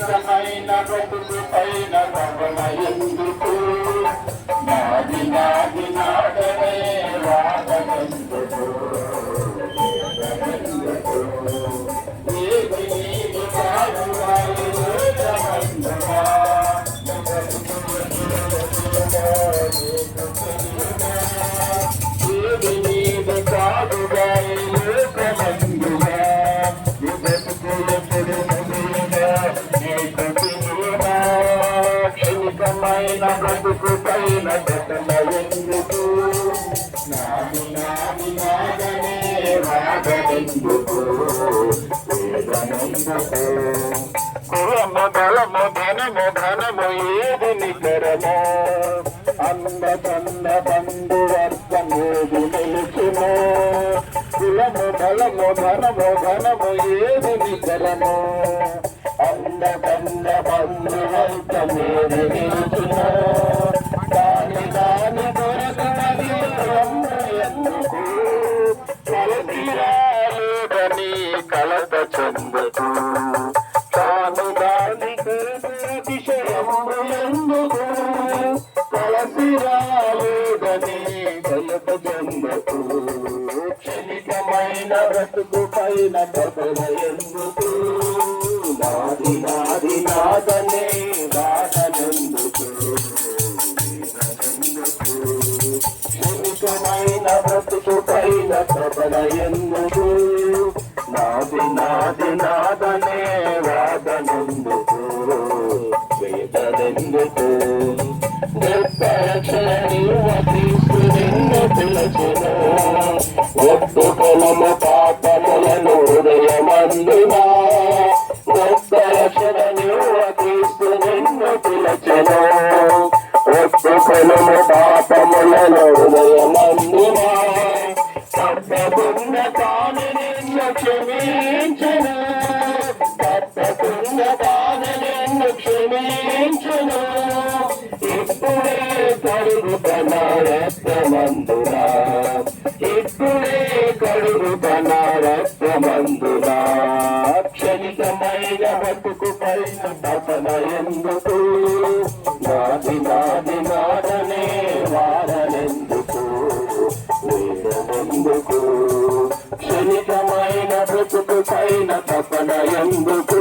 క్షణికమైన బ్రతుకు పైన తపన ఎందుకు నాది నాది నాదనే వాదనెందుకు ఏది నీది కాదు లోకమందునా ఏది నీది కాదు లోకమందునా క్షణికమైన బ్రతుకు పైన గతన ఎందుకు నాది నాది నాదనే వాదనెందుకు వేదనెందుకు కులము బలము ధనము ధనము ఏది నికరమో అంద చంద బంధువర్గమేది నిలుచును కులము బలము ధనము ధనము ఏది నికరమో అంద చంద బంధువర్గమేది నిలుచును దాని దాని దొరకనది ఎందుకు కలతిరాలేదని కలత చెందుకు తాను దాని అతిశయము ఎందుకు కలసిరాలేదని కలత చెందుకు క్షణికమైన బ్రతుకు పైన కథల ఎందుకు నాది నాది నాదనే వాదనెందుకు క్షణికమైన బ్రతుకు పైన కథల ఎందుకు నాది నాది నాదనే వాదనెందుకు వేదనెందుకు పిలచును ఒట్టు పొలము పాపములను హృదయమందునా రక్షణ క్రీస్తు నిన్ను పిలచును ఒట్టు పొలము పాపములను హృదయమందునా తప్పకుండా తాను నిన్ను క్షమించును తప్పకుండా తాను నిన్ను క్షమించును ఇప్పుడే కడుగుతన రక్తమందునా ఇప్పుడే కడుగుతన రక్తమందునా క్షణికమైన బతుకు పైన తపన ఎందుకు నాది నాది నాదనే వాదనెందుకు వేదనెందుకు క్షణికమైన బ్రతుకు పైన తపన ఎందుకు